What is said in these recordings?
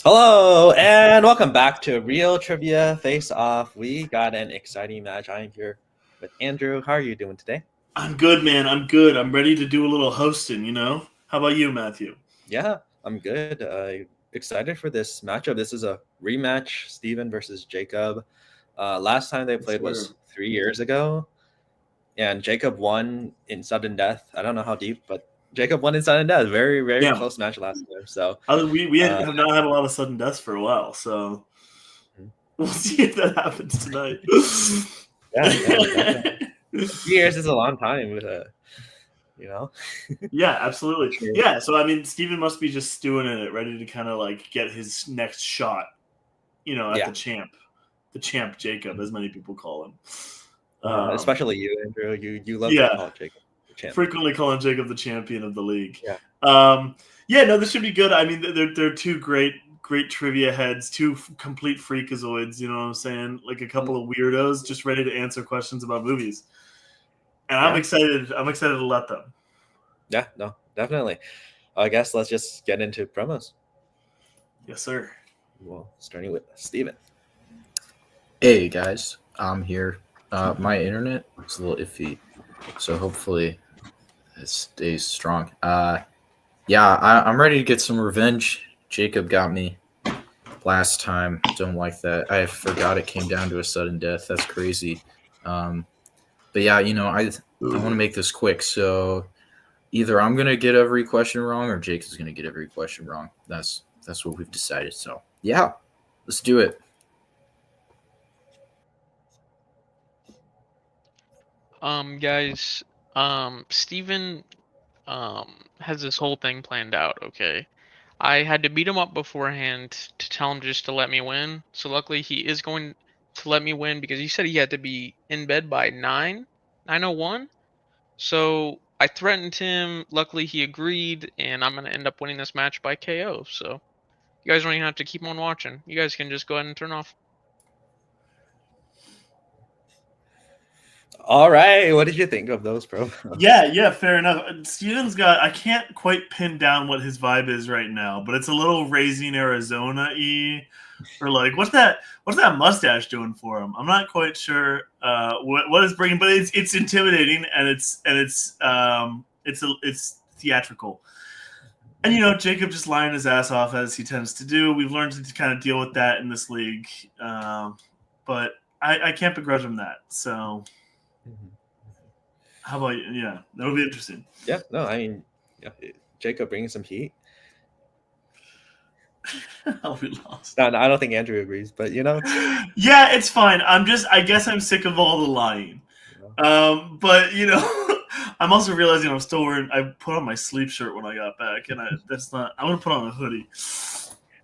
Hello and welcome back to Real Trivia Face Off. We got an exciting match. I am here with Andrew. How are you doing today? I'm good, man. I'm good. I'm ready to do a little hosting. How about you, Matthew? Yeah, I'm good. Excited for this matchup. This is a rematch, Steven versus Jacob. Last time they played was 3 years ago, and Jacob won in sudden death. I don't know how deep, but Jacob won in sudden death. Very, very Yeah. close match last time. So We have not had a lot of sudden deaths for a while, so we'll see if that happens tonight. yeah, 3 years is a long time with you know. Yeah, absolutely. Yeah, so I mean, Steven must be just stewing in it, ready to kind of like get his next shot, at the champ Jacob, as many people call him. Especially you, Andrew. You love to call Jacob the champion. Frequently calling Jacob the champion of the league. Yeah. No, this should be good. I mean, they're two great trivia heads, two complete freakazoids. You know what I'm saying? Like a couple of weirdos just ready to answer questions about movies. And I'm excited. I'm excited to let them. Yeah, no, definitely. I guess let's just get into promos. Yes, sir. Well, starting with Steven. Hey guys, I'm here. My internet is a little iffy, so hopefully it stays strong. I'm ready to get some revenge. Jacob got me last time. Don't like that. I forgot it came down to a sudden death. That's crazy. But yeah, I want to make this quick. So either I'm gonna get every question wrong, or Jake is gonna get every question wrong. That's what we've decided. So yeah, let's do it. Guys, Steven, has this whole thing planned out, okay? I had to beat him up beforehand to tell him just to let me win. So luckily he is going to let me win because he said he had to be in bed by 9:01. So I threatened him. Luckily he agreed, and I'm going to end up winning this match by KO. So you guys don't even have to keep on watching. You guys can just go ahead and turn off. All right, what did you think of those promos? Yeah, fair enough. Steven's I can't quite pin down what his vibe is right now, but it's a little Raising Arizona-y, or like what's that mustache doing for him? I'm not quite sure what it's bringing, but it's intimidating and it's theatrical. And Jacob just lying his ass off as he tends to do. We've learned to kind of deal with that in this league, but I can't begrudge him that. So. How about you? Yeah, that'll be interesting. Yeah, no, I mean, Jacob bringing some heat. We lost. No, I don't think Andrew agrees, but Yeah, it's fine. I guess I'm sick of all the lying. But I'm also realizing I'm still wearing. I put on my sleep shirt when I got back, and that's not. I'm gonna put on a hoodie.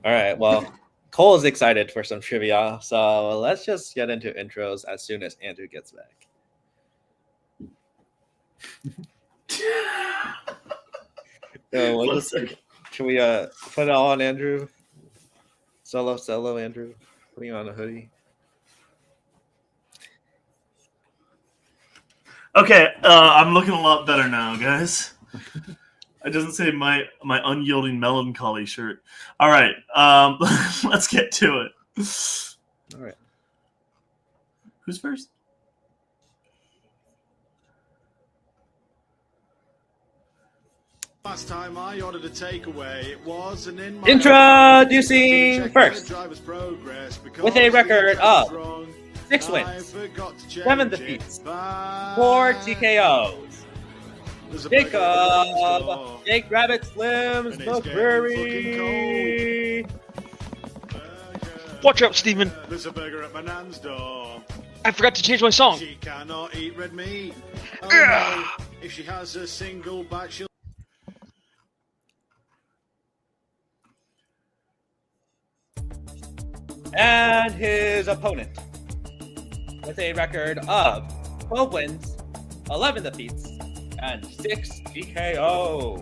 All right. Well, Cole is excited for some trivia, so let's just get into intros as soon as Andrew gets back. Should we put it all on Andrew? Solo Andrew, putting on a hoodie. Okay, I'm looking a lot better now, guys. It doesn't say my unyielding melancholy shirt. All right, let's get to it. All right. Who's first? Last time I ordered a takeaway, it was an Introducing first, with a record of 6 wins, 7 defeats, 4 TKOs. Jake Rabbit Slims McCreary. Watch out, Steven. There's a burger at my nan's door. I forgot to change my song. She cannot eat red meat. Oh, no. If she has a single bite, she'll. And his opponent, with a record of 12 wins, 11 defeats, and 6 TKOs.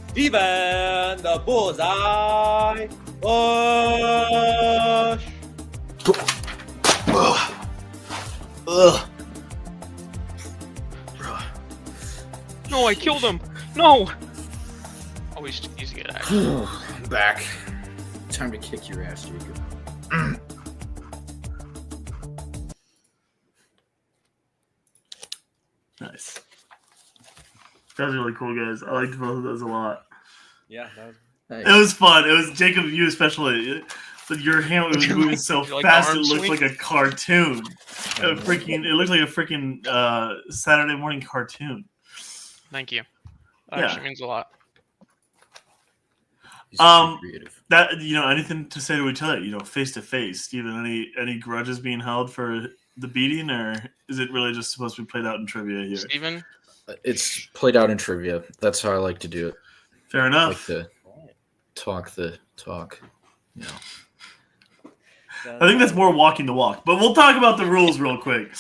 Steven the Bullseye Busch. No, I killed him. No. Oh, he's get out. I'm back. Time to kick your ass, Jacob. Nice. That was really cool, guys. I liked both of those a lot. Yeah, that was Nice. It was fun. It was Jacob, you especially. But your hand was moving so You like fast arm it looked swing? like a cartoon. It looked like a freaking Saturday morning cartoon. Thank you. That Yeah. actually means a lot. He's too creative. That anything to say to each other, face to face. Steven, any grudges being held for the beating, or is it really just supposed to be played out in trivia here? Steven? It's played out in trivia. That's how I like to do it. Fair I enough. like to talk the talk. I think that's more walking the walk. But we'll talk about the rules real quick.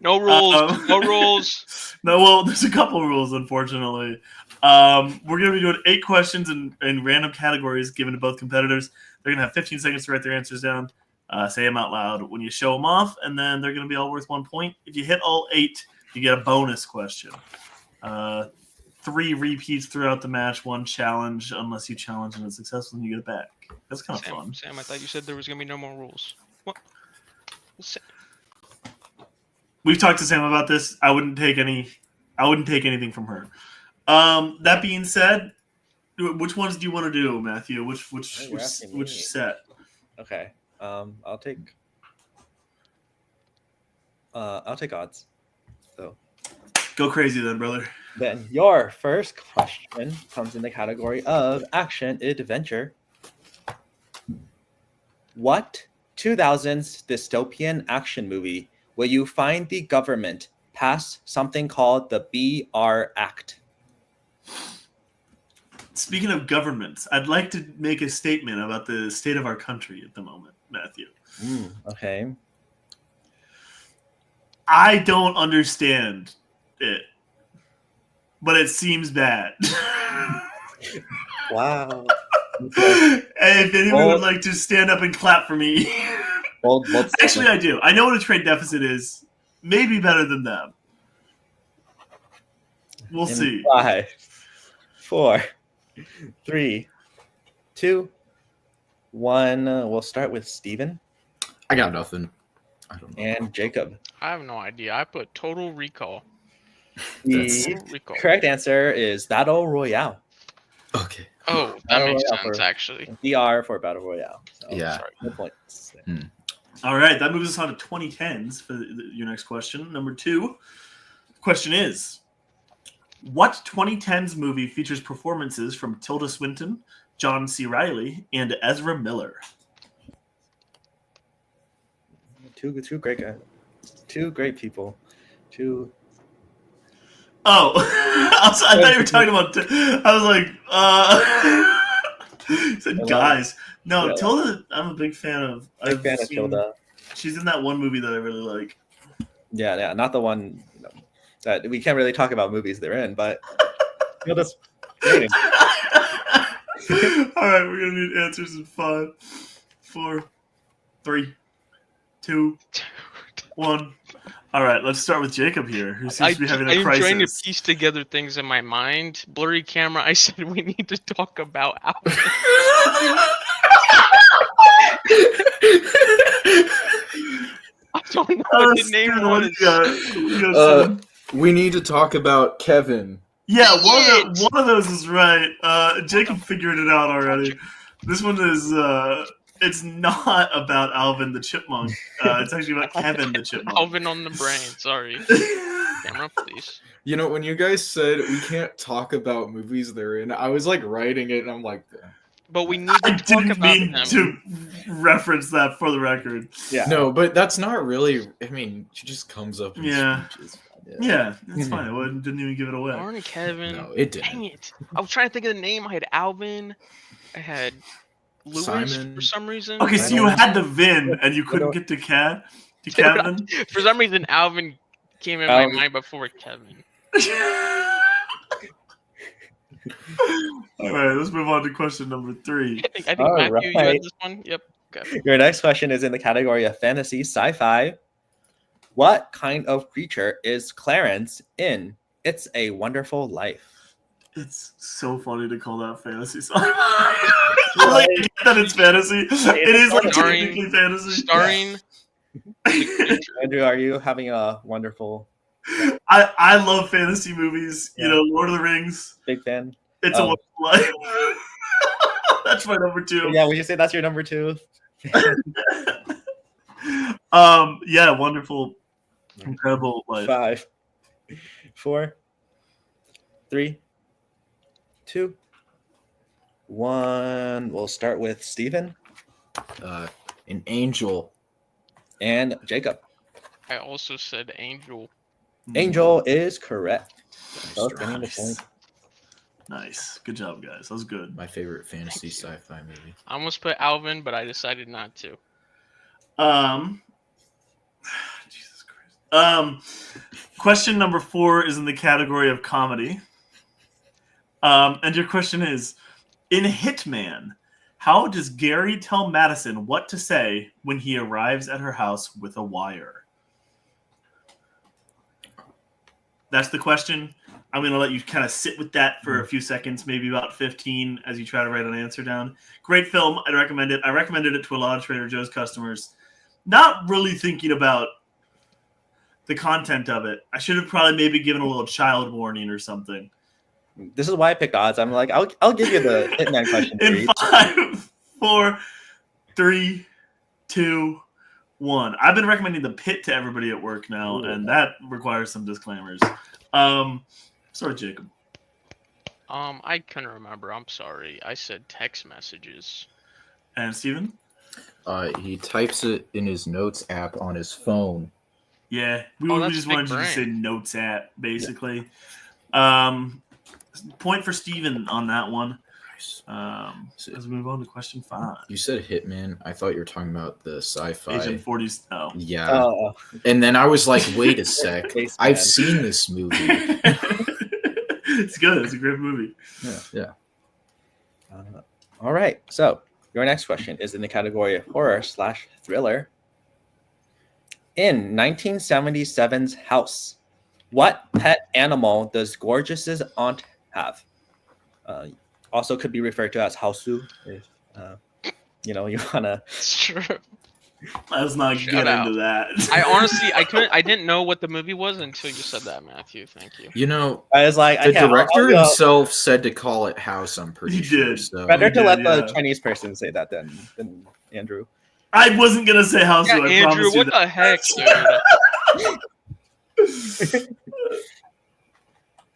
No rules. No rules. No, well, there's a couple rules, unfortunately. We're going to be doing 8 questions in random categories given to both competitors. They're going to have 15 seconds to write their answers down. Say them out loud when you show them off, and then they're going to be all worth 1 point. If you hit all 8, you get a bonus question. 3 repeats throughout the match, 1 challenge. Unless you challenge and it's successful, then you get it back. That's kind of fun. Sam, I thought you said there was going to be no more rules. What? We've talked to Sam about this. I wouldn't take anything from her. That being said, which ones do you want to do, Matthew? Which set? Okay. I'll take odds. So go crazy then, brother. Then your first question comes in the category of action adventure. What 2000s dystopian action movie will you find the government pass something called the BR Act? Speaking of governments, I'd like to make a statement about the state of our country at the moment, Matthew. Okay. I don't understand it, but it seems bad. Wow. Hey, if anyone would like to stand up and clap for me. Actually, I do. I know what a trade deficit is. Maybe better than them. We'll see. 5, 4, 3, 2, 1. We'll start with Steven. I got nothing. I don't know. And Jacob. I have no idea. I put Total Recall. The correct answer is Battle Royale. Okay. Oh, that makes sense, actually. DR for Battle Royale. So, yeah. Sorry, no points. All right, that moves us on to 2010s for your next question. Number 2. Question is, what 2010s movie features performances from Tilda Swinton, John C. Reilly, and Ezra Miller? Two great guys. 2 great people. 2. Oh, I thought you were talking about. I was like, said guys. No, Tilda. I'm a big fan of. Big fan of Tilda. She's in that one movie that I really like. Yeah, not the one that we can't really talk about movies they're in, but Tilda's great. All right, we're gonna need answers in 5, 4, 3, 2, 1. All right, let's start with Jacob here, who seems to be having a crisis. I'm trying to piece together things in my mind. Blurry camera. I said we need to talk about Alvin. I don't know what the name was. We need to talk about Kevin. Yeah, one of those is right. Jacob figured it out already. This one is. It's not about Alvin the Chipmunk. It's actually about Kevin the Chipmunk. Alvin on the brain. Sorry. Camera, please. You know, when you guys said we can't talk about movies they're in, I was like writing it, and I'm like, but we need to talk about them. To reference that for the record. Yeah. No, but that's not really. I mean, she just comes up. Yeah. Yeah, that's fine. I didn't even give it away. Darn Kevin. No, it didn't. Dang it. I was trying to think of the name. I had Alvin. I had Lewis Simon. For some reason. Okay, so you had the Vin and you couldn't get to Kevin? For some reason, Alvin came in my mind before Kevin. All right, let's move on to question number 3. I think Matthew, you had this one? Yep. Okay. Your next question is in the category of fantasy sci-fi. What kind of creature is Clarence in It's a Wonderful Life? It's so funny to call that fantasy sci-fi. I get that it's fantasy. It is like Starring- technically fantasy. Starring. Andrew, are you having a wonderful I love fantasy movies. Yeah. You know, Lord of the Rings. big fan? It's a Oh. Wonderful Life. That's my number 2. Yeah, would you say that's your number 2? Yeah, wonderful, incredible life. 5, 4, 3, 2, 1. We'll start with Steven An angel. and Jacob. I also said Angel. Angel is correct. Both getting the Nice. point. Nice. Good job, guys. That was good. My favorite fantasy sci-fi movie. I almost put Alvin, but I decided not to. Jesus Christ. Question number 4 is in the category of comedy. And your question is, in Hitman, how does Gary tell Madison what to say when he arrives at her house with a wire? That's the question. I'm going to let you kind of sit with that for a few seconds, maybe about 15, as you try to write an answer down. Great film. I'd recommend it. I recommended it to a lot of Trader Joe's customers. Not really thinking about the content of it. I should have probably maybe given a little child warning or something. This is why I picked odds. I'm like, I'll give you the Hitman question. In 5, 4, 3, 2, 1. I've been recommending The Pit to everybody at work now, and that requires some disclaimers. Sorry, Jacob. I couldn't remember. I'm sorry. I said text messages. And Steven? He types it in his notes app on his phone. Yeah, we Oh, that's just big wanted you to brain. say notes app, basically. Point for Steven on that one. As we move on to question 5. You said Hitman. I thought you were talking about the sci-fi. Agent 40's. Oh. Yeah. Oh, And then I was like, wait a sec. Spaceman. I've seen this movie. It's good. It's a great movie. Yeah. all right. So your next question is in the category of horror/thriller. In 1977's House, what pet animal does Gorgeous's aunt have? Also could be referred to as Hausu if you wanna. It's true. Let's not Shout get out. into that. I didn't know what the movie was until you said that, Matthew. Thank you. You know, I was like, the okay, director I'll go. himself said to call it House, I'm pretty He sure. did. So. Better to Yeah, let yeah. the Chinese person say that than Andrew. I wasn't gonna say House. Yeah, I Andrew, promise you what the heck, dude?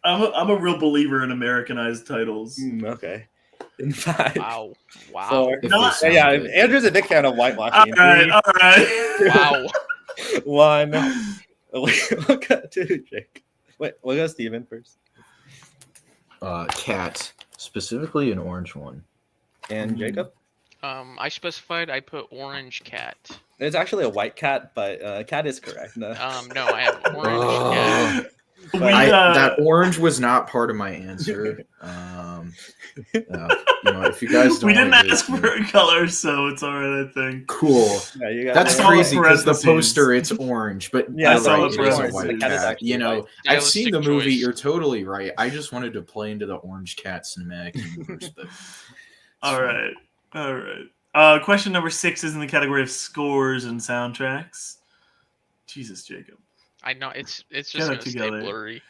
I'm a real believer in Americanized titles. Okay. In 5, Wow. 4. If No, they I- sound Yeah, good. Andrew's a big fan of All whitewashing. right, all right. Wow. 1. We'll go to Jake. Wait, we'll go Steven first. Cat, specifically an orange one. And Jacob? I specified I put orange cat. It's actually a white cat, but cat is correct. No. No, I have orange cat. We, That orange was not part of my answer. If you guys don't, we didn't wanna ask give for me- a color, so it's all right. I think. Cool. Yeah, you got That's it. It's all crazy because the parentheses. poster it's orange, but Yeah, you're I saw right, the it is a parentheses. white The cat is cat. actually You know, white. I've seen the Stylistic movie. choice. You're totally right. I just wanted to play into the orange cat cinematic universe. But All right. Question number 6 is in the category of scores and soundtracks. Jesus, Jacob. I know it's just Get it gonna stay together. blurry.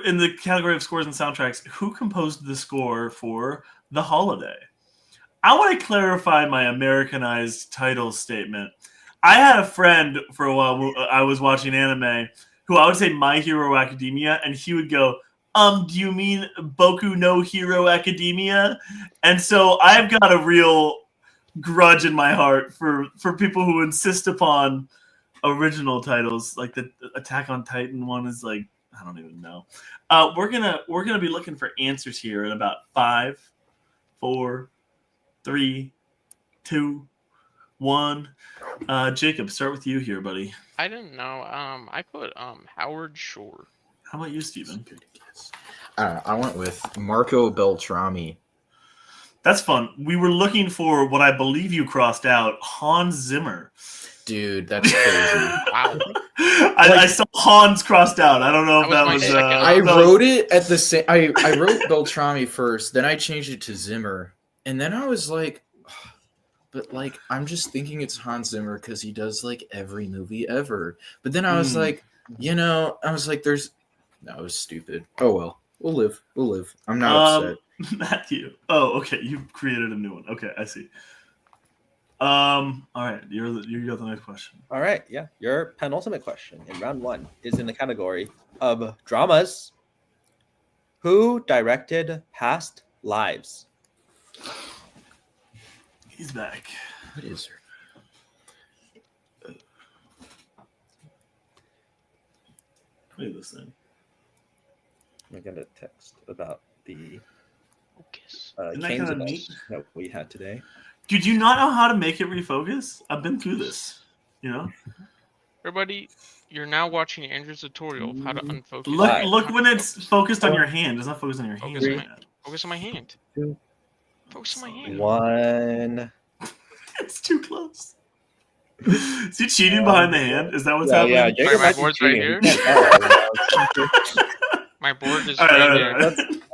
In the category of scores and soundtracks, who composed the score for The Holiday? I want to clarify my Americanized title statement. I had a friend for a while. I was watching anime who I would say My Hero Academia, and he would go, do you mean Boku no Hero Academia? And so I've got a real grudge in my heart for people who insist upon original titles. Like the Attack on Titan one is like, I don't even know. We're gonna be looking for answers here in about 5, 4, 3, 2, 1. Jacob, start with you here, buddy. I didn't know. I put Howard Shore. How about you, Steven? I don't know. I went with Marco Beltrami. That's fun. We were looking for what I believe you crossed out, Hans Zimmer. Dude, that's crazy. Wow. I saw Hans crossed out. I don't know if That that was was. my second. I wrote it at the same. I wrote Beltrami first, then I changed it to Zimmer, and then I was like, but like I'm just thinking it's Hans Zimmer because he does like every movie ever. But then I was like, there's. That was stupid. Oh well, we'll live. I'm not upset. Matthew. Oh, okay. You created a new one. Okay, I see. All right. You got the next question. All right, yeah. Your penultimate question in round 1 is in the category of dramas. Who directed Past Lives? He's back. What is her? Look at this thing. I got a text about the Focus. Isn't that King's kinda event neat? that we had today. Did you not know how to make it refocus? I've been through this. You know. Everybody, you're now watching Andrew's tutorial of how to unfocus. Look when it's focused on your hand. It's not focused on your hand. Focus on my hand. Two. Focus on my hand. 1. It's too close. Is he cheating behind the hand? Is that what's happening? Yeah, Sorry, Jacob my might be board's right cheating. here. He can't tell. My board is All right right, there. all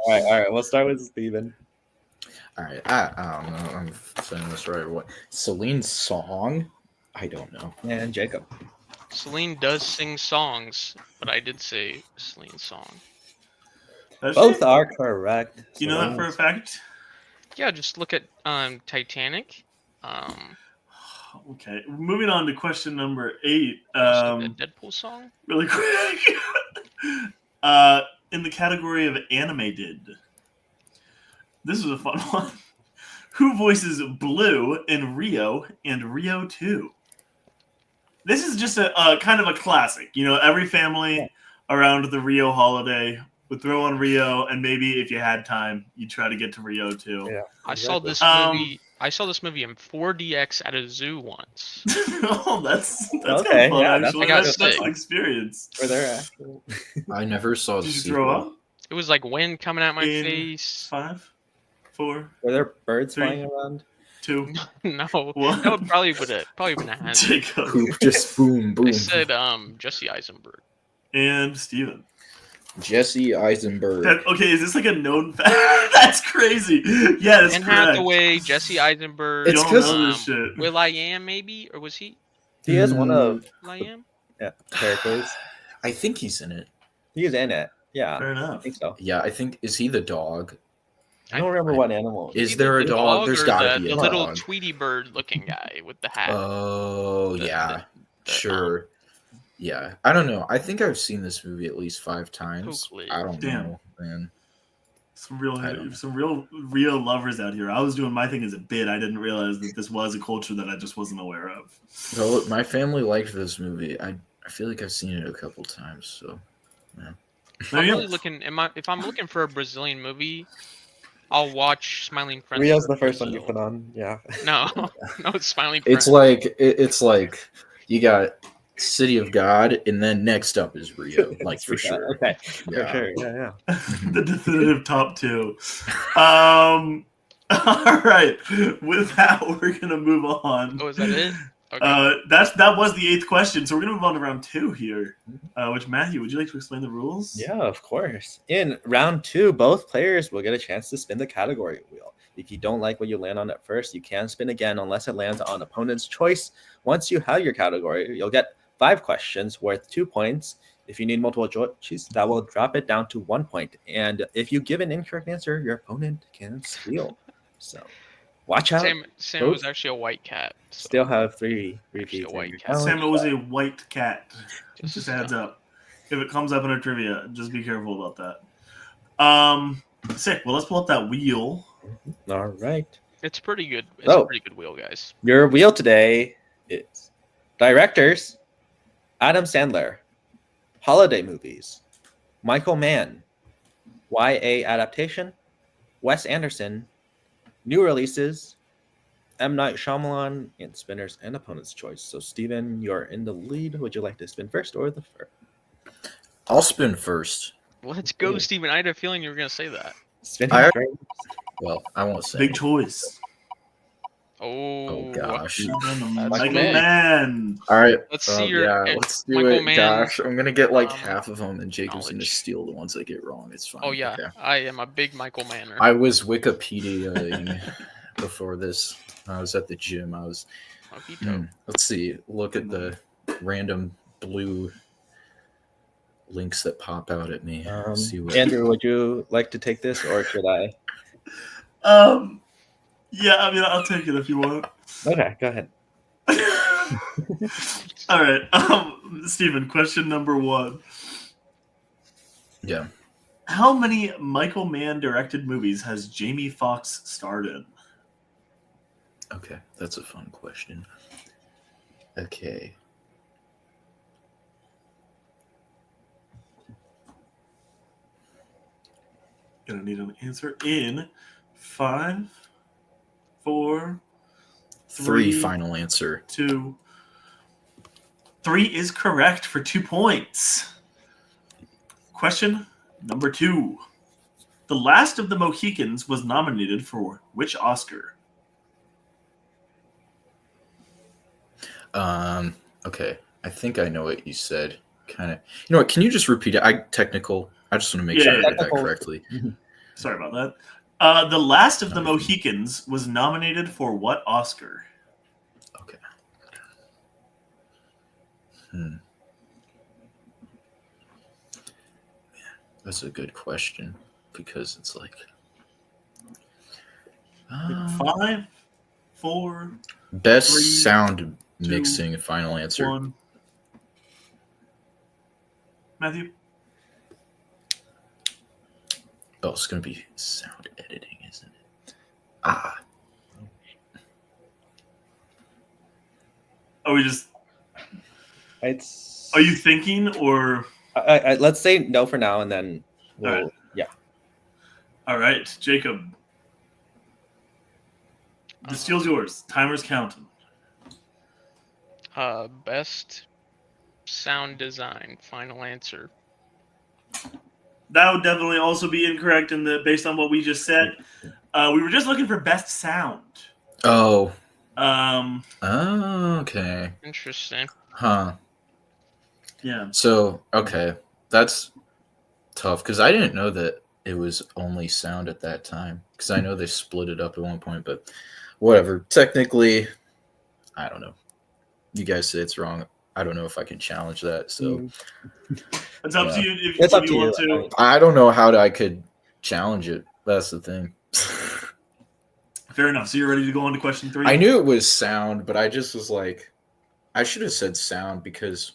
right. All right. We'll start with Steven. All right, I don't know. I'm saying this right or what? Celine's song? I don't know. And Jacob. Celine does sing songs, but I did say Celine's song. Does Both she? are correct. You know that for a fact? Yeah, just look at Titanic. Okay. Moving on to question number 8. The Deadpool song. Really quick. In the category of animated. This is a fun one. Who voices Blue in Rio and Rio 2? This is just a kind of a classic. You know, every family around the Rio holiday would throw on Rio, and maybe if you had time, you'd try to get to Rio too. Yeah. I saw this movie. I saw this movie in 4DX at a zoo once. Oh, that's Okay, kind of fun, yeah, actually. I got That's sick. an experience. Were there actual? I never saw the Did you sequel. throw up? It was like wind coming at my In face. 5, 4, Were there birds 3. flying around? 2, No, What? that would probably would have been a hazard. Jacob, Poop, just boom, boom. I said Jesse Eisenberg. and Steven. Jesse Eisenberg. Okay, is this like a known fact? That's crazy. Yeah, that's Anne correct. Hathaway, Jesse Eisenberg. It's You don't 'cause- know this shit. Will I Am maybe, or was he He is one of Will I Am? characters. I think he's in it. He's in it. Yeah, Fair I enough. think so. Yeah, I think is he the dog? I don't remember what animal. Is there a The dog? There's or gotta the, be a the little dog. Tweety bird looking guy with the hat. Oh The- yeah, the, sure. Yeah, I don't know. I think I've seen this movie at least 5 times. Hopefully. I don't Damn. know, man. Some I don't real lovers out here. I was doing my thing as a bit. I didn't realize that this was a culture that I just wasn't aware of. So my family liked this movie. I feel like I've seen it a couple times. So There I'm you really go. looking. If I'm looking for a Brazilian movie, I'll watch Smiling Friends. Rio's for the first one you Brazil. put on. Yeah. No, no, it's Smiling Friends. it's like you got City of God, and then next up is Rio, like for Yeah, sure. Okay. Yeah. For sure. Yeah. The definitive top 2. All right. With that, we're gonna move on. Oh, is that it? Okay. That was the 8th question. So we're gonna move on to round 2 here. Which Matthew, would you like to explain the rules? Yeah, of course. In round 2, both players will get a chance to spin the category wheel. If you don't like what you land on at first, you can spin again unless it lands on opponent's choice. Once you have your category, you'll get 5 questions worth 2 points. If you need multiple choice, that will drop it down to 1 point. And if you give an incorrect answer, your opponent can steal. So watch out. Sam was actually a white cat. So Still have 3 repeats. Actually a in white your cat. challenge. Sam, it was a white cat. just Just adds up. If it comes up in a trivia, just be careful about that. Sick. Well, let's pull up that wheel. All right. It's pretty good. It's Oh. a pretty good wheel, guys. Your wheel today is directors: Adam Sandler, holiday movies, Michael Mann, YA adaptation, Wes Anderson, new releases, M. Night Shyamalan, and spinners and opponent's choice. So, Steven, you're in the lead. Would you like to spin first or the first? I'll spin first. Let's go, Ooh. Steven. I had a feeling you were gonna say that. Spin I- first. Well, I won't say. Big choice. Oh gosh. Michael big. Mann. All right. Let's see your let's do Michael it. Mann, Gosh, I'm gonna get like half of them, and Jacob's gonna knowledge. steal the ones I get wrong. It's fine. Oh yeah, Okay. I am a big Michael Manner. I was Wikipediaing before this. I was at the gym. I was. Let's see. Look at the random blue links that pop out at me. See what. Andrew, would you like to take this, or should I? Yeah, I mean, I'll take it if you want. Okay, go ahead. All right, Steven, question number 1. Yeah. How many Michael Mann directed movies has Jamie Foxx starred in? Okay, that's a fun question. Okay. Gonna need an answer in 5, 4, 3 final answer. 2. 3 is correct for 2 points. Question number 2. The Last of the Mohicans was nominated for which Oscar? Okay. I think I know what you said. Kind of. You know what? Can you just repeat it? I just want to make sure I read that correctly. Sorry about that. The Last of the Mohicans was nominated for what Oscar? Okay. That's a good question because it's like 5, 4, best 3, sound 2, mixing. Final answer. 1. Matthew? Oh, it's gonna be sound editing, isn't it? Are we just? It's. Are you thinking or? Let's say no for now, and then we'll. All right. Yeah. All right, Jacob. The steel's yours. Timer's counting. Best sound design. Final answer. That would definitely also be incorrect based on what we just said. We were just looking for best sound. Oh. Oh, okay. Interesting. Huh. Yeah. So, okay. That's tough because I didn't know that it was only sound at that time because I know they split it up at one point, but whatever. Technically, I don't know. You guys say it's wrong. I don't know if I can challenge that. So it's up to you if it's up you to want you. to. I don't know how I could challenge it. That's the thing. Fair enough. So you're ready to go on to question 3? I knew it was sound, but I just was like, I should have said sound because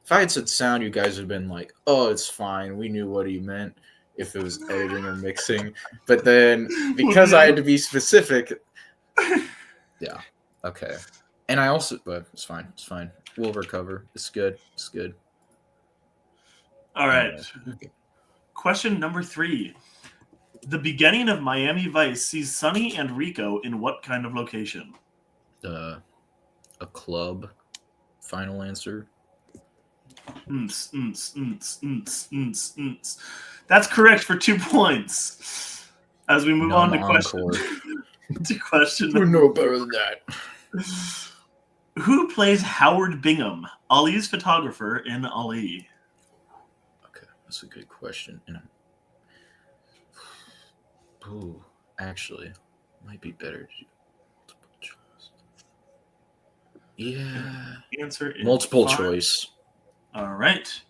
if I had said sound, you guys would have been like, oh, it's fine. We knew what he meant if it was editing or mixing. But then because I had to be specific. Yeah. Okay. And I also, but it's fine. It's fine. We'll recover. It's good. It's good. All right. Question number 3. The beginning of Miami Vice sees Sonny and Rico in what kind of location? A club. Final answer. That's correct for 2 points. As we move on to question You know better than that. Who plays Howard Bingham, Ali's photographer in Ali? Okay, that's a good question. Ooh, actually, might be better to do multiple choice. Yeah. Answer is multiple 5. choice. All right.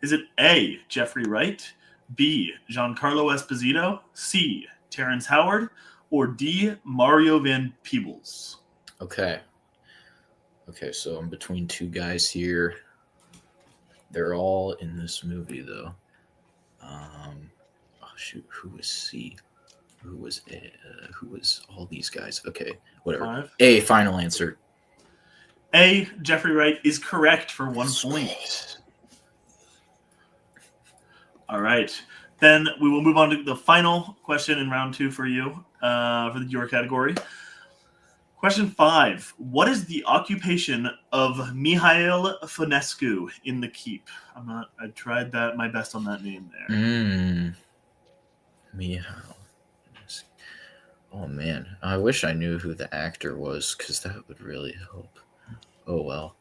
Is it A, Jeffrey Wright, B, Giancarlo Esposito, C, Terrence Howard, or D, Mario Van Peebles? Okay, so I'm between 2 guys here. They're all in this movie, though. Shoot, who was C? Who was A? Who was all these guys? Okay, whatever. 5. A, final answer. A, Jeffrey Wright is correct for 1 point. All right. Then we will move on to the final question in round 2 for you, for your category. Question 5. What is the occupation of Mihail Fonescu in The Keep? I tried my best on that name there. Mihail. Oh man, I wish I knew who the actor was because that would really help. Oh well.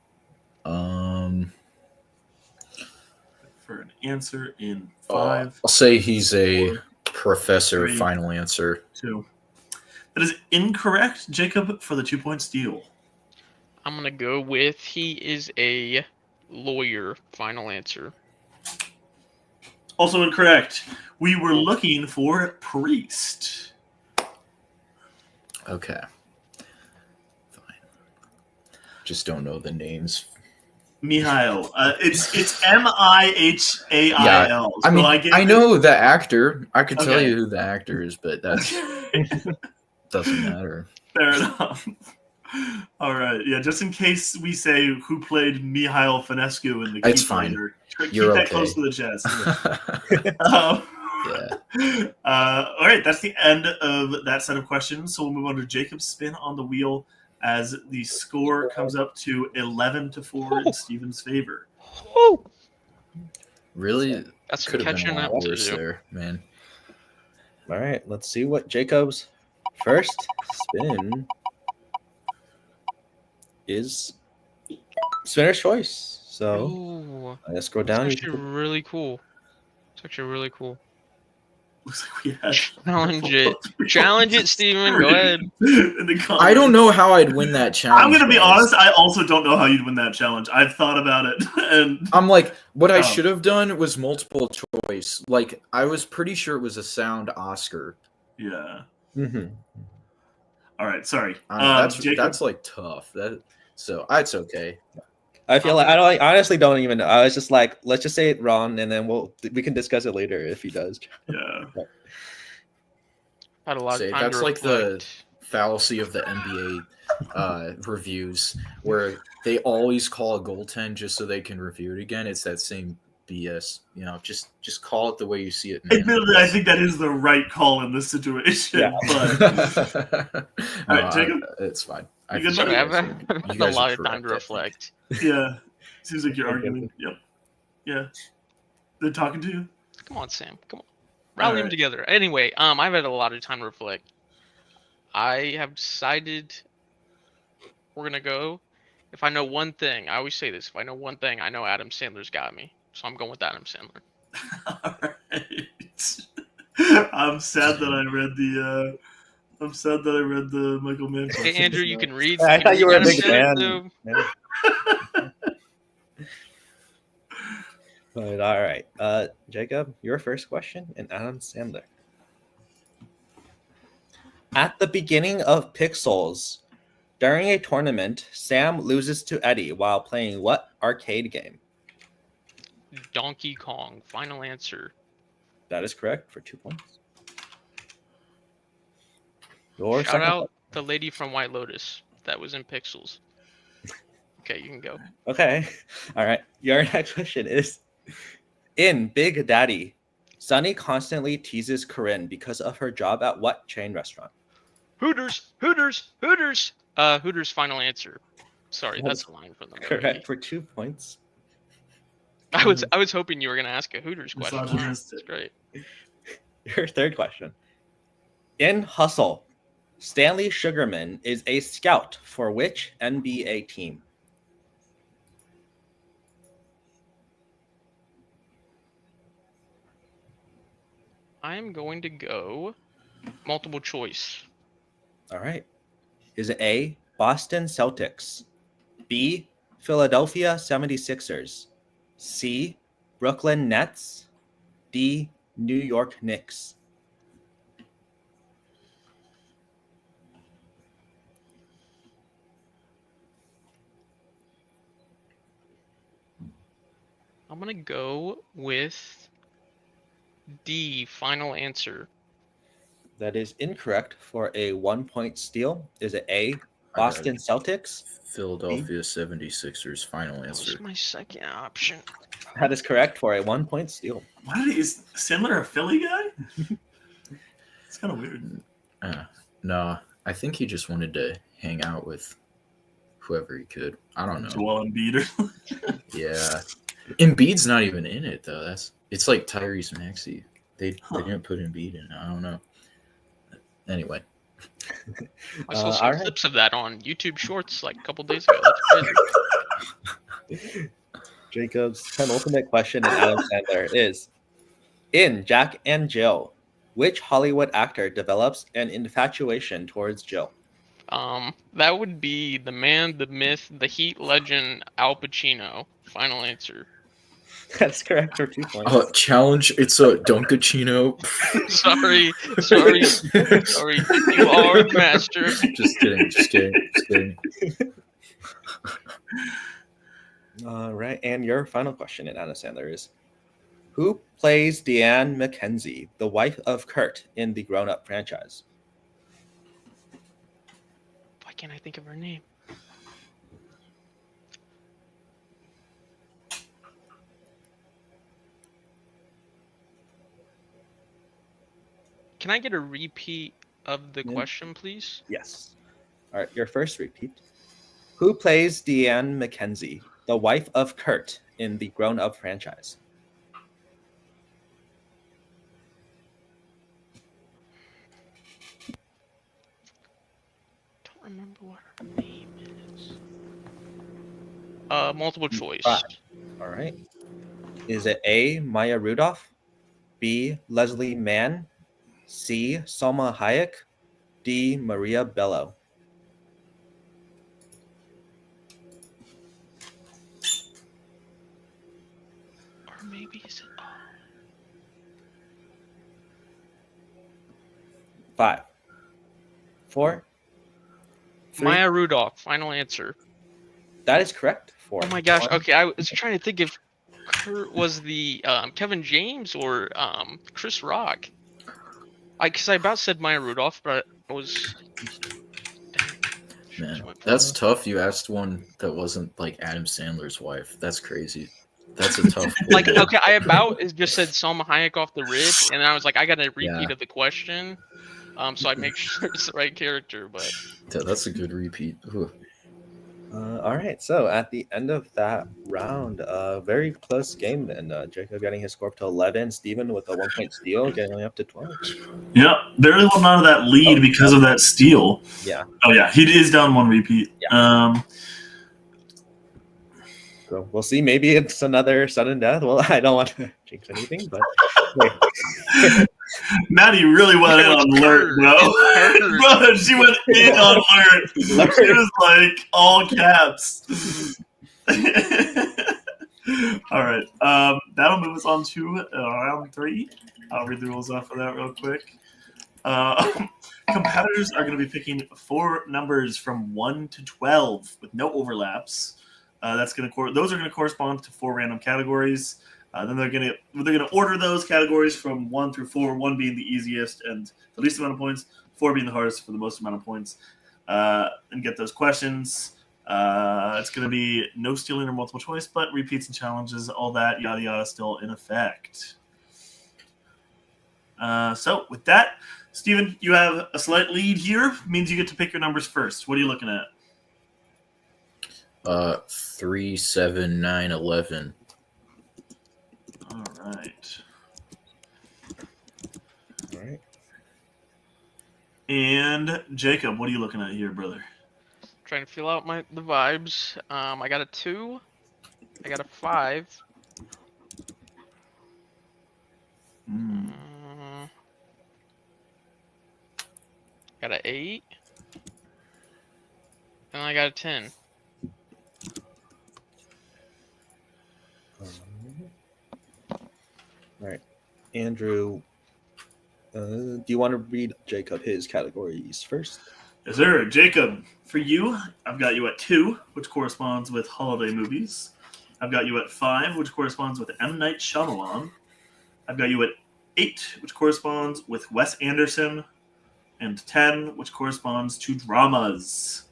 For an answer in I'll 5, say he's a 4, professor. 3, Final answer. 2. That is incorrect, Jacob, for the 2-point steal. I'm gonna go with he is a lawyer. Final answer. Also incorrect. We were looking for priest. Okay. Fine. Just don't know the names. Mihail. It's Mihail. Yeah, I mean, I know the actor. I could tell Okay. you who the actor is, but that doesn't matter. Fair enough. All right. Yeah, just in case we say who played Mihail Finescu in the It's Keep fine. Later, keep You're that okay. close to the chest. Yeah. All right, that's the end of that set of questions. So we'll move on to Jacob's spin on the wheel as the score comes up to 11-4 in Steven's favor. Woo! Really? That's some Could have been catching a up lot to worse do. there, man. All right, let's see what Jacob's first spin is. Spinner's choice. So Ooh, let's scroll that's down. You actually can- really cool. It's actually really cool. Looks like we had Challenge it. Challenge it, Steven. Go ahead. In the I don't comments. know how I'd win that challenge. I'm gonna be guys. honest. I also don't know how you'd win that challenge. I've thought about it, and I'm like, what I Oh. should have done was multiple choice. Like, I was pretty sure it was a sound Oscar. yeah. Mhm. All right, sorry. I know, Jacob, that's like tough. It's okay. I feel like I honestly don't even know. I was just like, let's just say it wrong, and then we can discuss it later if he does. yeah. Had a lot Say, of time that's to like the reflect. fallacy of the NBA reviews where they always call a goaltend just so they can review it again. It's that same BS. You know, just call it the way you see it, man. Admittedly, I think that is the right call in this situation. Yeah. But No, All right, Jacob. it's fine. I You good, think buddy? you I've guys had are- you a guys are lot of time to correct, I think. reflect. yeah, seems like you're Okay. arguing. Yep. Yeah. They're talking to you. Come on, Sam. Come on. Rally them Alright. together. Anyway, I've had a lot of time to reflect. I have decided we're gonna go. If I know one thing, I always say this. If I know one thing, I know Adam Sandler's got me. So I'm going with Adam Sandler. All right. I'm sad that I read the. I'm sad that I read the Michael Mann. Hey, questions Andrew, you now. can read. I can thought you read were a Adam big Sandler, fan. too. But all right, Jacob, your first question, and Adam Sandler. At the beginning of Pixels, during a tournament, Sam loses to Eddie while playing what arcade game? Donkey Kong. Final answer. That is correct for 2 points. Your Shout second out the lady from White Lotus that was in Pixels. Okay, you can go. Okay. All right. Your next question is in Big Daddy, Sunny constantly teases Corinne because of her job at what chain restaurant? Hooters, Hooters, Hooters. Hooters. Final answer. Sorry, That that's is a line from the movie. Correct for 2 points. I was hoping you were gonna ask a Hooters question. Misogynistic. That's great. Your third question. In Hustle, Stanley Sugarman is a scout for which NBA team? I am going to go multiple choice. All right. Is it A, Boston Celtics, B, Philadelphia 76ers, C, Brooklyn Nets, D, New York Knicks? I'm gonna go with D. Final answer. That is incorrect for a 1 point steal. Is it A, Boston Celtics? Philadelphia 76ers. Final That was answer. my second option. That is correct for a 1 point steal. Why did is Sandler a Philly guy? It's kind of weird. No, I think he just wanted to hang out with whoever he could. I don't know. Joel Embiid. Or Yeah, Embiid's not even in it though. It's like Tyrese Maxey. They didn't put Embiid in. I don't know. Anyway, I saw all some right. clips of that on YouTube Shorts like a couple days ago. That's crazy. Jacob's penultimate question in Adam Sandler is: in Jack and Jill, which Hollywood actor develops an infatuation towards Jill? That would be the man, the myth, the Heat legend, Al Pacino. Final answer. That's correct for 2 points. Challenge. It's a Dunkachino. Sorry. You are the master. Just kidding. All right, and your final question in Adam Sandler is: who plays Deanne McKenzie, the wife of Kurt, in the Grown Up franchise? Why can't I think of her name? Can I get a repeat of the question, please? Yes. All right, your first repeat. Who plays Deanne McKenzie, the wife of Kurt, in the Grown Up franchise? Don't remember what her name is. Multiple choice. 5. All right. Is it A, Maya Rudolph, B, Leslie Mann, C, Salma Hayek, D, Maria Bello? Or maybe is it? 5, 4, 3. Maya Rudolph. Final answer. That is correct. Oh my gosh. Okay, I was trying to think if Kurt was the Kevin James or Chris Rock. Because I about said Maya Rudolph, but I was. Man, that's tough. You asked one that wasn't like Adam Sandler's wife. That's crazy. That's a tough. Like, okay, I about just said Salma Hayek off the rip, and then I was like, I got a repeat of the question. So I make sure it's the right character, but that's a good repeat. Ooh. All right, so at the end of that round, very close game then. Jacob getting his score up to 11, Steven with a 1-point steal getting up to 12. Yeah, barely holding on to that lead because of that steal. Yeah. Oh, yeah, he is down one repeat. Yeah. So we'll see. Maybe it's another sudden death. Well, I don't want to jinx anything, but Maddie really went in on alert, bro. Bro, she went in on alert. She was like all caps. All right. That'll move us on to round 3. I'll read the rules off for that real quick. Competitors are going to be picking 4 numbers from 1 to 12 with no overlaps. Those are going to correspond to 4 random categories. Then they're gonna order those categories from 1 through 4, 1 being the easiest and the least amount of points, 4 being the hardest for the most amount of points, and get those questions. It's gonna be no stealing or multiple choice, but repeats and challenges, all that yada yada, still in effect. So with that, Steven, you have a slight lead here. Means you get to pick your numbers first. What are you looking at? 3, 7, 9, 11. All right. And Jacob, what are you looking at here, brother? Trying to feel out the vibes. I got a 2. I got a 5. Got an 8. And I got a 10. All right, Andrew, do you want to read Jacob his categories first? Yes, sir. Jacob, for you, I've got you at 2, which corresponds with holiday movies. I've got you at 5, which corresponds with M. Night Shyamalan. I've got you at 8, which corresponds with Wes Anderson. And 10, which corresponds to dramas.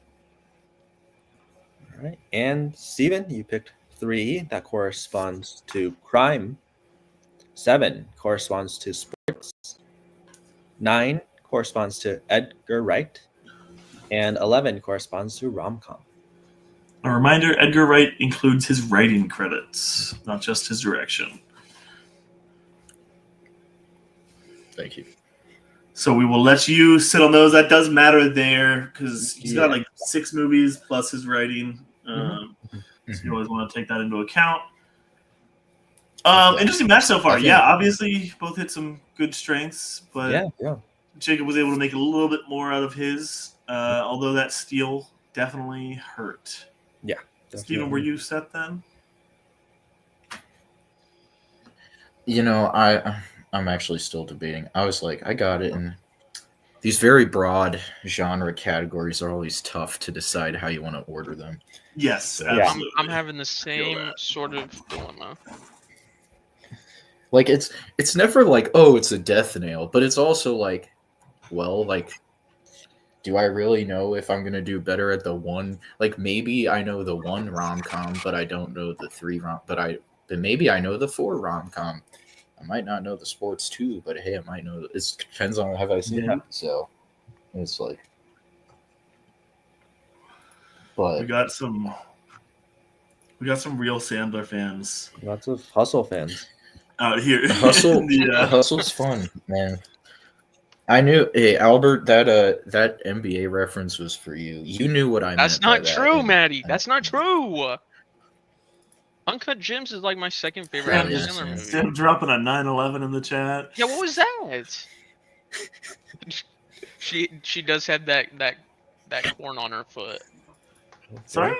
All right, and Steven, you picked 3. That corresponds to crime. 7 corresponds to sports. 9 corresponds to Edgar Wright. And 11 corresponds to rom-com. A reminder, Edgar Wright includes his writing credits, not just his direction. Thank you. So we will let you sit on those. That does matter there because he's got Yeah. like 6 movies plus his writing. So you always want to take that into account. Interesting match so far. Yeah, obviously both hit some good strengths, but Yeah. Jacob was able to make a little bit more out of his, although that steal definitely hurt. Yeah. Steven, were you set then? You know, I'm actually still debating. I was like, I got it, and these very broad genre categories are always tough to decide how you want to order them. Yes, Yeah. absolutely. I'm having the same sort of dilemma. Like it's never like, oh, it's a death nail, but it's also like, well, like, do I really know if I'm gonna do better at the one? Like, maybe I know the 1 rom-com, but I don't know the 3 but maybe I know the 4 rom-com. I might not know the sports too, but hey, I might know. It depends on have I seen it. So it's like, but We got some real Sandler fans Lots of Hustle fans. out here. Hustle, The, Hustle's fun, man. I knew, hey Albert, that NBA reference was for you. You knew what I That's meant. by not that, true, and- Maddie. That's not true. Uncut Gems is like my second favorite Oh, Adam yeah, Sandler movie. Sam dropping a 9/11 in the chat. Yeah, what was that? She does have that corn on her foot. Sorry?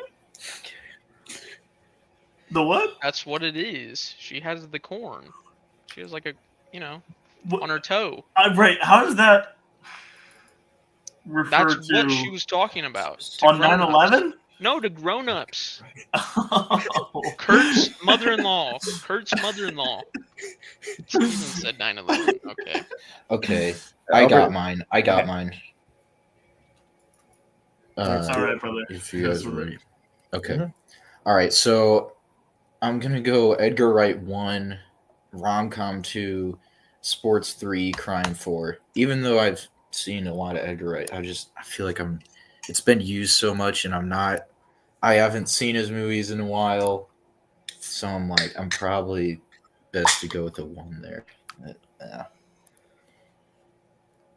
The what? That's what it is. She has the corn. She has like a, What? on her toe. Right. How does that refer That's to what she was talking about. To on grown-ups. 9/11? No, to grown-ups. Oh. Kurt's mother-in-law. Steven said 9/11. Okay. Okay, I got Albert- mine. All right, brother. If you guys are ready. Okay. Mhm. All right. So I'm gonna go Edgar Wright 1, rom-com 2, sports 3, crime 4. Even though I've seen a lot of Edgar Wright, I feel like it's been used so much, and I haven't seen his movies in a while, so I'm probably best to go with the 1 there. Yeah.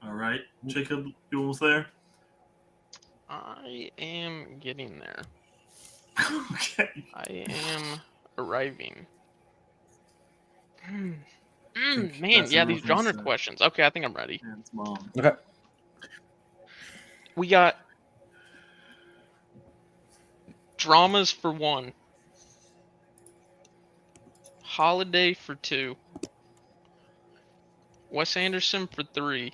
All right, Jacob, you almost there? I am getting there. Okay. I am arriving. Man, That's yeah, a these reference genre to questions. Okay, I think I'm ready. Dan's mom. Okay. We got dramas for 1, Holiday for 2, Wes Anderson for 3,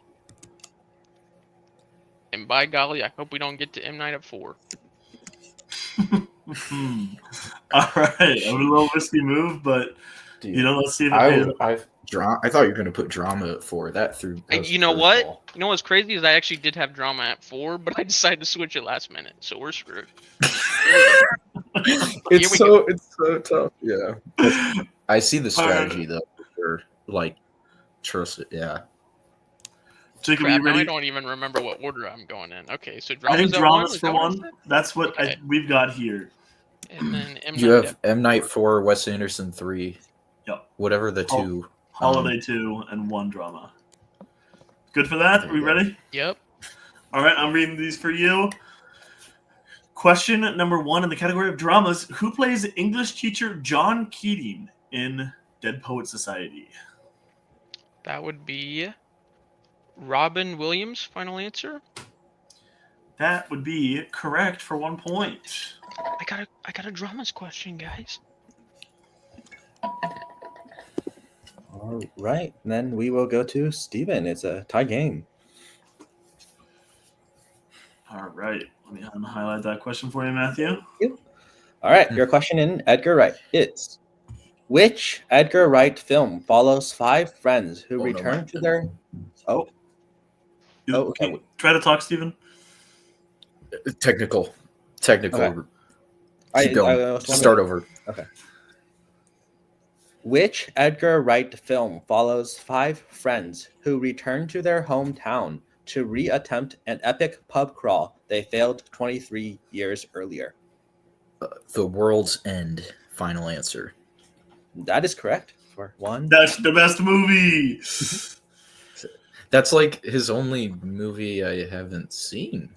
and by golly, I hope we don't get to M. Night at 4. All right, a little risky move, but Dude, let's see if it pays. I thought you were gonna put drama at 4. That threw. That was You know a what? curveball. You know what's crazy is I actually did have drama at 4, but I decided to switch it last minute, so we're screwed. It's we so tough. Yeah. I see the strategy though. For like, trust it. Yeah. Jacob, are Crap, you now I ready? don't even remember what order I'm going in. Okay, so I dramas think at dramas 1, is for that what I 1. said? That's what Okay. we've got here. And then M. You Night have at M Night 4, Wes Anderson 3. Yep. Whatever the Hol- 2. Holiday 2 and 1 drama. Good for that? Are we ready? Yep. All right, I'm reading these for you. Question number 1 in the category of dramas. Who plays English teacher John Keating in Dead Poet Society? That would be Robin Williams. Final answer. That would be correct for 1 point. I got a dramas question, guys. All right. Then we will go to Steven. It's a tie game. All right. Let me highlight that question for you, Matthew. All right. Your question in Edgar Wright is: which Edgar Wright film follows 5 friends who return to their okay. Try to talk, Stephen. Technical. Okay. Keep going. Start over. Okay. Which Edgar Wright film follows 5 friends who return to their hometown to reattempt an epic pub crawl they failed 23 years earlier? The World's End. Final answer. That is correct for 1. That's the best movie. That's like his only movie I haven't seen.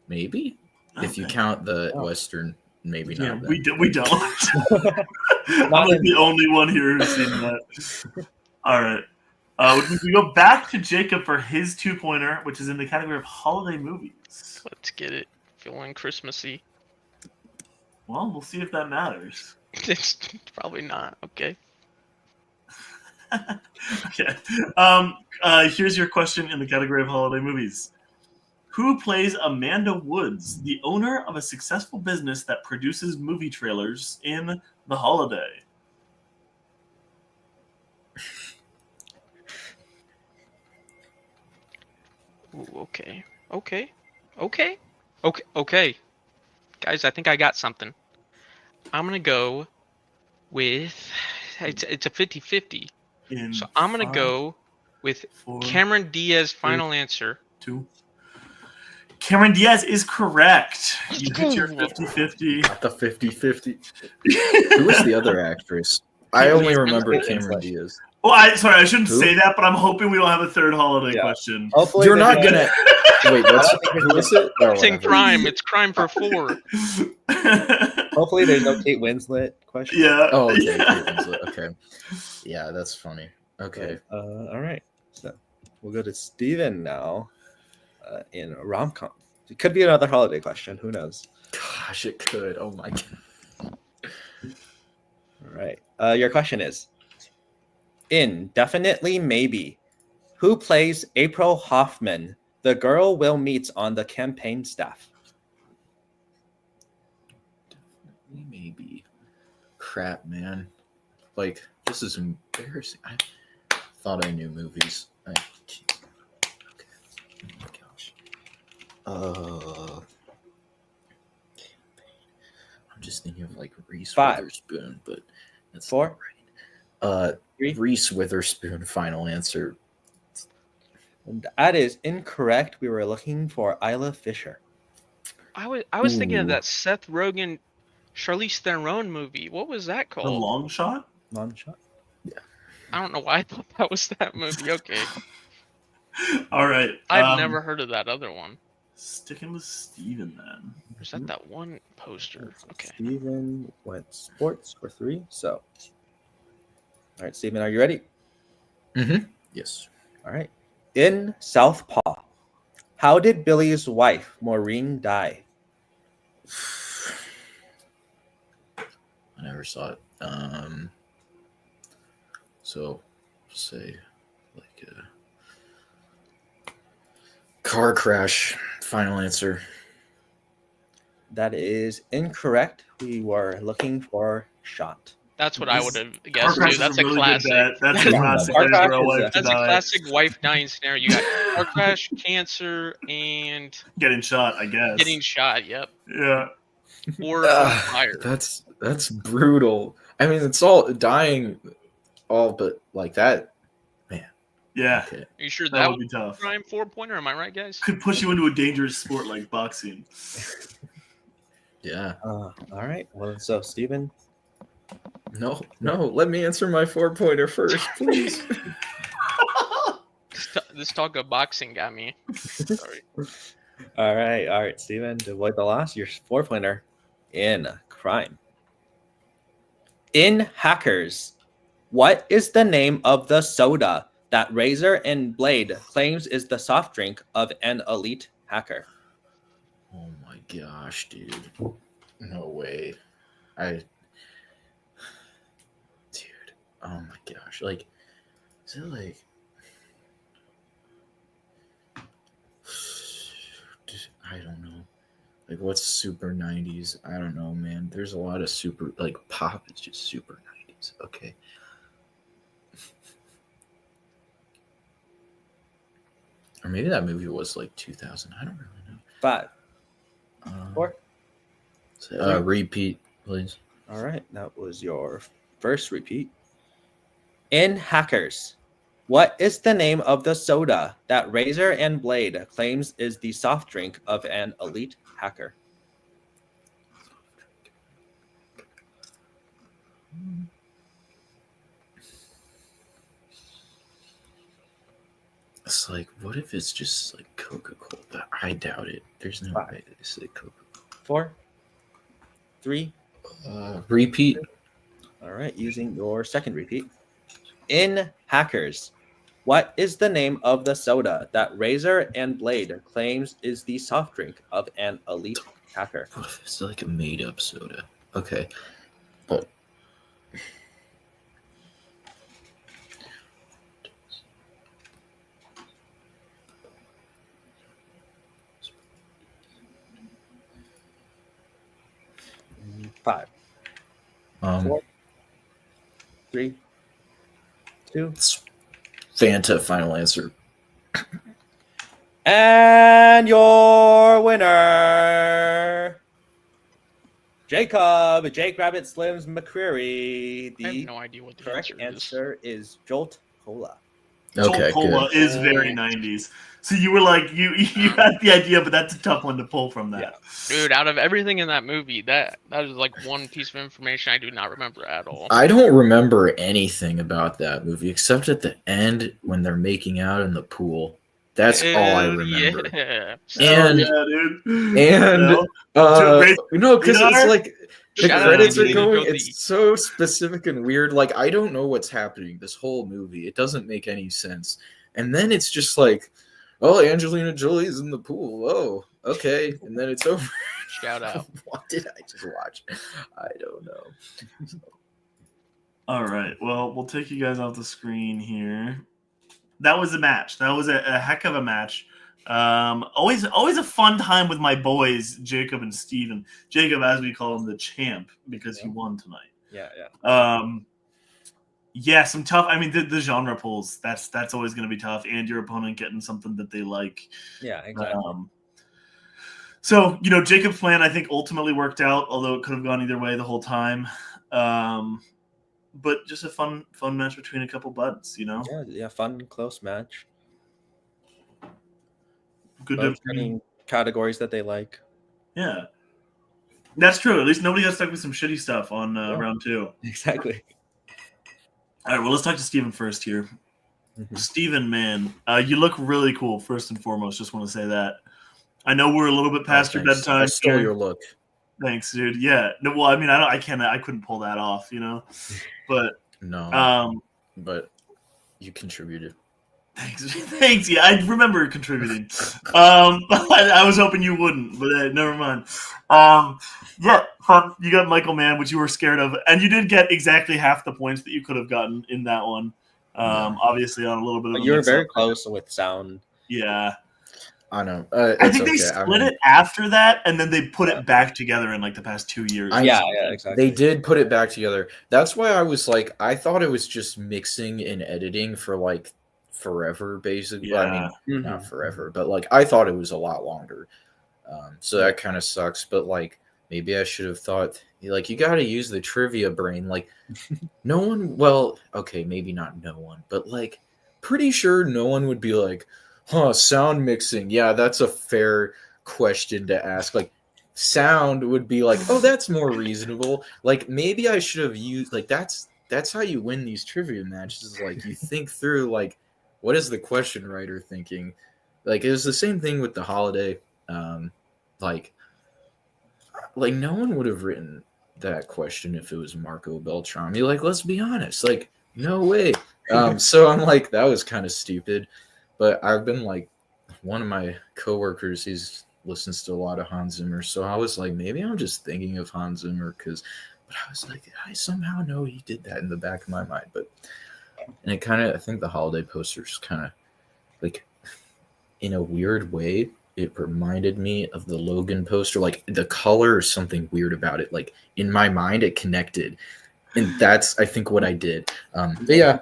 Maybe if you Okay. count the Oh. Western, maybe Yeah, not. we then. don't. I'm Not like in- the only one here who's seen that. All right. We go back to Jacob for his 2-pointer, which is in the category of holiday movies. Let's get it. Feeling Christmassy. Well, we'll see if that matters. It's probably not. Okay. Okay. Here's your question in the category of holiday movies. Who plays Amanda Woods, the owner of a successful business that produces movie trailers in The Holiday? Ooh, okay. Okay. Okay. Okay. Okay. Guys, I think I got something. I'm going to go with it's a 50-50. In So I'm going to 5, go with 4, Cameron Diaz 3, final answer. 2. Cameron Diaz is correct. You hit your Ooh. 50-50. Got the 50-50. Who was the other actress? I only remember Kate Cameron Winslet. Diaz. Oh, I shouldn't Who? say that, but I'm hoping we don't have a third holiday Yeah. question. Hopefully You're they not don't- gonna. Wait, what's who is it? Oh, It's in whatever. crime. It's crime for 4. Hopefully there's no Kate Winslet question. Yeah. Oh, okay. Yeah. Kate Winslet. Okay. Yeah, that's funny. Okay. All right. So we'll go to Steven now in rom-com. It could be another holiday question. Who knows? Gosh, it could. Oh my god. All right. Your question is in Definitely Maybe, who plays April Hoffman, the girl Will meets on the campaign staff? Maybe. Crap, man. Like, this is embarrassing. I thought I knew movies. Okay. Oh my gosh. I'm just thinking of like Reese 5, Witherspoon, but that's 4, not right. 3. Reese Witherspoon, final answer. And that is incorrect. We were looking for Isla Fisher. I was thinking of Ooh. that Seth Rogen, Charlize Theron movie. What was that The called? long shot? Long shot. I don't know why I thought that was that movie. Okay. All right. I've never heard of that other one. Sticking with Steven then. Or is that one poster? Okay. Steven went sports for 3. So, all right, Steven, are you ready? Mm-hmm. Yes. All right. In Southpaw, how did Billy's wife, Maureen, die? I never saw it. So say like a car crash. Final answer. That is incorrect. We were looking for shot. That's what I would have Car guessed crash too. is That's a a really good classic. bet. That's a Yeah. classic Car way crash for a is wife a- to That's a die. classic wife dying scenario. You got car crash, cancer, and Getting shot, I guess. getting shot. Yep. Yeah. Or on fire. That's brutal. I mean, it's all dying, all but like that. Man. Yeah. Okay. Are you sure That that would was be tough. a prime 4-pointer? Am I right, guys? Could push you into a dangerous sport like boxing. Yeah. All right. Well, so Steven, No. Let me answer my 4-pointer first, please. This talk of boxing got me. Sorry. all right, Steven, to avoid the loss, your 4-pointer in crime. In Hackers, what is the name of the soda that Razor and Blade claims is the soft drink of an elite hacker? Oh my gosh, dude. No way. Dude. Oh my gosh. Like, is it like. I don't know. Like, what's super 90s? I don't know, man. There's a lot of super. Like, pop is just super 90s. Okay. Or maybe that movie was like 2000. I don't really know. 5, 4. Repeat, please. All right, that was your first repeat. In Hackers, what is the name of the soda that Razor and Blade claims is the soft drink of an elite hacker? It's like, what if it's just like Coca-Cola? But I doubt it. There's no way they say Coca-Cola. 4, 3. Repeat. All right, using your second repeat. In Hackers, what is the name of the soda that Razor and Blade claims is the soft drink of an elite hacker? What if it's like a made-up soda? Okay, but 5, 4, 3, 2. it's Fanta. Final answer. And your winner, Jacob, Jake Rabbit Slims McCreary. I have The no idea what the correct answer is. answer is Jolt Cola. Okay, Cola good. is very 90s. So you were like, you had the idea, but that's a tough one to pull from that. Yeah. Dude, out of everything in that movie, that is like one piece of information I do not remember at all. I don't remember anything about that movie except at the end when they're making out in the pool. That's all I remember. Yeah. And Oh, yeah, dude. and no, because it's like the Shout out credits to are Angelina going. Jolie. It's so specific and weird. Like I don't know what's happening this whole movie. It doesn't make any sense. And then it's just like, oh, Angelina Jolie's in the pool. Oh, okay. And then it's over. Shout out. What did I just watch? I don't know. All right. Well, we'll take you guys off the screen here. That was a match. That was a heck of a match. Always a fun time with my boys, Jacob and Steven. Jacob, as we call him, the champ, because he won tonight. Yeah. Yeah, some tough. I mean, the genre pulls. That's always going to be tough, and your opponent getting something that they like. Yeah, exactly. So Jacob's plan I think ultimately worked out, although it could have gone either way the whole time. But just a fun match between a couple buds, Yeah, fun, close match. Good Both to getting categories that they like. Yeah, that's true. At least nobody got stuck with some shitty stuff on round 2. Exactly. All right, well, let's talk to Steven first here. Mm-hmm. Steven, man, you look really cool, first and foremost. Just want to say that. I know we're a little bit past your bedtime. I stole here. your look. Thanks, dude. Yeah. No, well, I mean, I couldn't pull that off, But no. But you contributed. Thanks. Yeah, I remember contributing. I was hoping you wouldn't, but never mind. Yeah, fun. You got Michael Mann, which you were scared of, and you did get exactly half the points that you could have gotten in that one. Obviously, on a little bit of. But you were very close with sound. Yeah. I know. I think they split it after that, and then they put it back together in like the past 2 years. Yeah, exactly. They did put it back together. That's why I was like, I thought it was just mixing and editing for like forever, basically. Yeah. I mean, not forever, but like I thought it was a lot longer. So that kind of sucks. But like, maybe I should have thought, like, you got to use the trivia brain. Like, no one. Well, okay, maybe not no one, but like, pretty sure no one would be like, sound mixing. Yeah, that's a fair question to ask. Like, sound would be like, oh, that's more reasonable. Like, maybe I should have used, like, that's how you win these trivia matches. Like, you think through, like, what is the question writer thinking? Like, it was the same thing with the holiday. Like no one would have written that question if it was Marco Beltrami. Like, let's be honest. Like, no way. So I'm like, that was kind of stupid. But I've been like, one of my coworkers, he listens to a lot of Hans Zimmer. So I was like, maybe I'm just thinking of Hans Zimmer but I was like, I somehow know he did that in the back of my mind. And it kind of, I think the holiday posters kind of like, in a weird way, it reminded me of the Logan poster. Like the color or something weird about it. Like in my mind, it connected. And that's, I think, what I did. But yeah.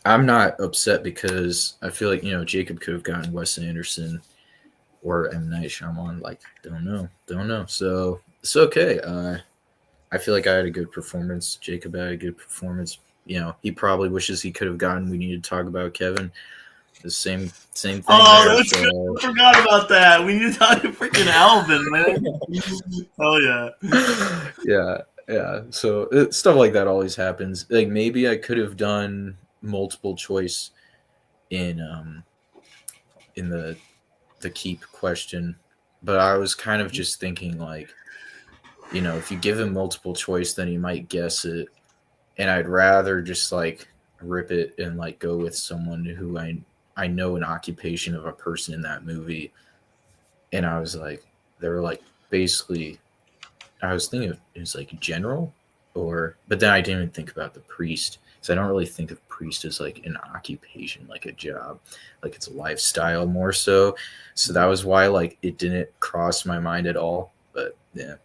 I'm not upset because I feel like, Jacob could have gotten Wes Anderson or M. Night Shyamalan. Like, don't know. So it's okay. I feel like I had a good performance. Jacob had a good performance. He probably wishes he could have gotten We Need to Talk About Kevin. The same thing. Oh, that's good. I forgot about that. We need to talk to freaking Alvin, man. Oh, yeah. Yeah. So stuff like that always happens. Like, maybe I could have done multiple choice in the keep question, but I was kind of just thinking like, if you give him multiple choice, then he might guess it, and I'd rather just like rip it and like go with someone who I know an occupation of a person in that movie, and I was like, they were like basically, I was thinking it was like general, but then I didn't even think about the priest. So I don't really think of priest as like an occupation, like a job, like it's a lifestyle more so. So that was why like it didn't cross my mind at all. But yeah.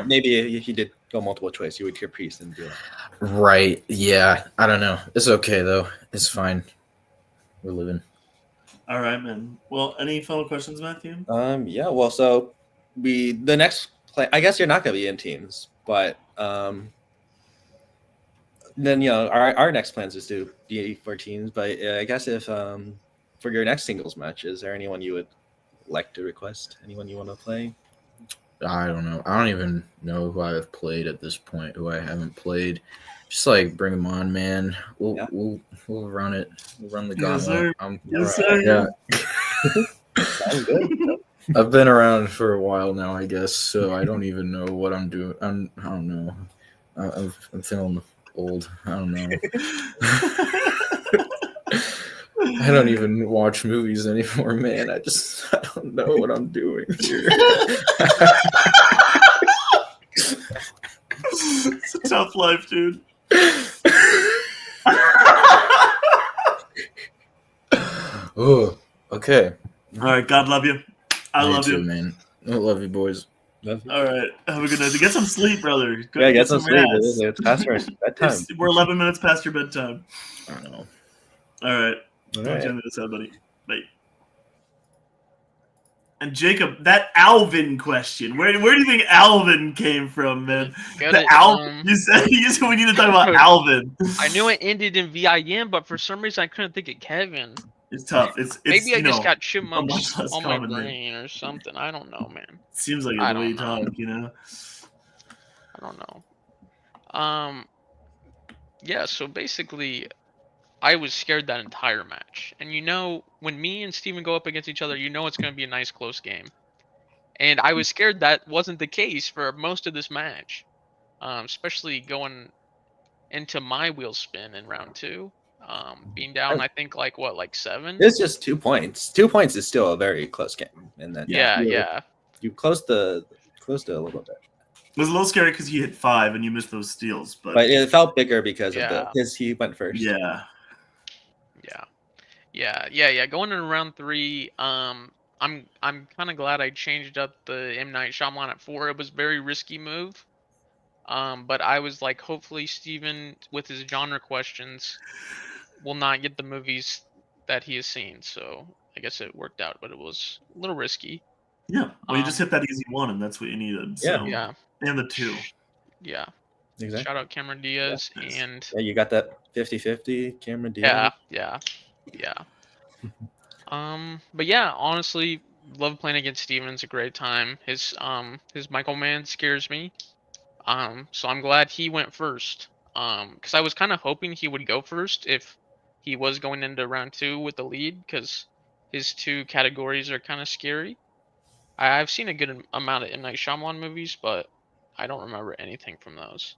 Maybe if you did go multiple choice, you would hear priest and be like, Right. Yeah. I don't know. It's okay though. It's fine. We're living. All right, man. Well, any final questions, Matthew? Yeah. Well, so the next play. I guess you're not gonna be in teams, but then our next plans is to be for teams. But I guess if for your next singles match, is there anyone you would like to request? Anyone you want to play? I don't know. I don't even know who I have played at this point. Who I haven't played. Just like bring them on, man. We'll run it. We'll run the gauntlet. Yes, sir. Yeah. Sounds good. I've been around for a while now, I guess, so I don't even know what I'm doing. I don't know. I'm feeling old. I don't know. I don't even watch movies anymore, man. I don't know what I'm doing here. It's a tough life, dude. Oh, okay. All right, God love you. I love you, man. I love you, boys. All right, have a good night. Get some sleep, brother. Yeah, get some sleep. rest. It's past our bedtime. We're 11 minutes past your bedtime. I don't know. All right. All Talk to right. you on the other side, buddy. Bye. And Jacob, that Alvin question. Where do you think Alvin came from, man? You said we need to talk about Alvin. I knew it ended in VIN, but for some reason I couldn't think of Kevin. It's tough. It's Maybe I just got much chipmunks less on my common than- brain or something. I don't know, man. Seems like I the way you don't know. talk, I don't know. Yeah, so basically I was scared that entire match. And when me and Steven go up against each other, it's going to be a nice close game. And I was scared that wasn't the case for most of this match. Especially going into my wheel spin in round 2. Being down, I think, like 7? It's just 2 points. 2 points is still a very close game. And then you closed a little bit. It was a little scary because he hit 5 and you missed those steals, but it felt bigger because of he went first. Yeah. Going into round 3, I'm kind of glad I changed up the M. Night Shyamalan at 4. It was a very risky move. But I was like, hopefully Steven, with his genre questions, will not get the movies that he has seen. So I guess it worked out, but it was a little risky. Yeah. Well, you just hit that easy 1, and that's what you needed. So. Yeah. And the 2. Yeah. Exactly. Shout out Cameron Diaz and you got that 50-50 Cameron Diaz. Yeah. But yeah, honestly, love playing against Steven. It's a great time. His Michael Man scares me. So I'm glad he went first. Because I was kind of hoping he would go first if he was going into round 2 with the lead, because his 2 categories are kind of scary. I've seen a good amount of M. Night Shyamalan movies, but I don't remember anything from those.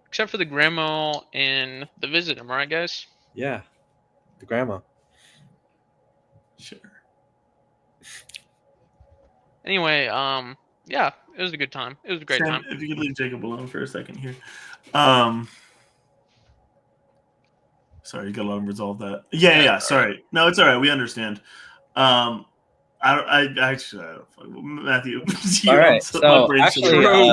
Except for the grandma and The Visit. Am I right, guys? Yeah. The grandma. Sure. Anyway, yeah, it was a good time. It was a great Sam, time. if you could leave Jacob alone for a second here. Sorry, you got to let him resolve that. Yeah. Sorry. No, it's all right. We understand. I actually, Matthew. All right. So brain actually,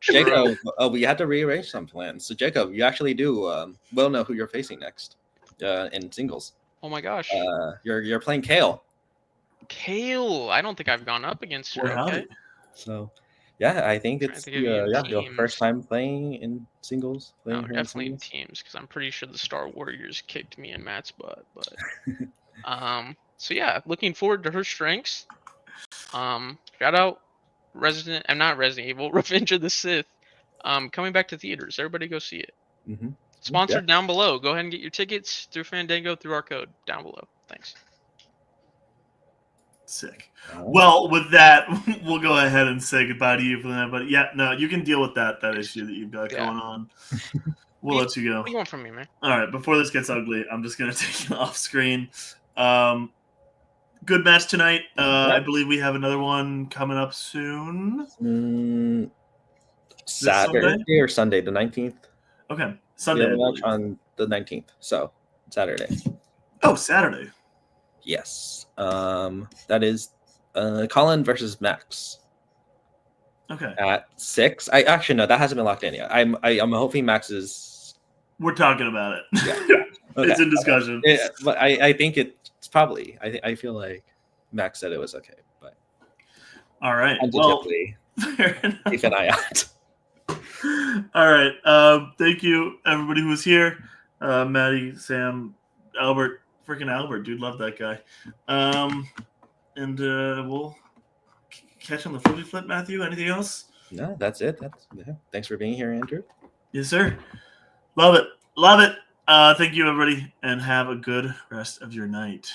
Jacob, we had to rearrange some plans. So Jacob, you actually will know who you're facing next in singles. Oh my gosh. You're playing Kale. Kale. I don't think I've gone up against her. Okay. So, yeah, I think it's your first time playing in singles. No, definitely in teams, because I'm pretty sure the Star Warriors kicked me in Matt's butt. But so yeah, looking forward to her strengths. Shout out not Resident Evil, Revenge of the Sith. Coming back to theaters. Everybody go see it. Mm-hmm. Sponsored down below. Go ahead and get your tickets through Fandango through our code down below. Thanks. Sick. Well, with that, we'll go ahead and say goodbye to you for that. But yeah, no, you can deal with that issue that you've got going on. We'll let you go. What do you want from me, man? All right, before this gets ugly, I'm just gonna take you off screen. Good match tonight. I believe we have another one coming up soon. Saturday or Sunday, the 19th. Okay, Sunday. Match on the 19th, so Saturday. Oh, Saturday. Yes. That is Colin versus Max. Okay. At 6. I actually no, that hasn't been locked in yet. I'm hoping Max is. We're talking about it. Yeah. Okay. It's in discussion. But I think it's probably. I feel like Max said it was okay, but. All right. Well, keep an eye out. All right. Thank you, everybody who was here. Maddie, Sam, Albert, freaking Albert, dude, love that guy. And we'll catch on the flippy flip. Matthew, anything else? No, that's it. Thanks for being here, Andrew. Yes, sir. Love it. Thank you, everybody, and have a good rest of your night.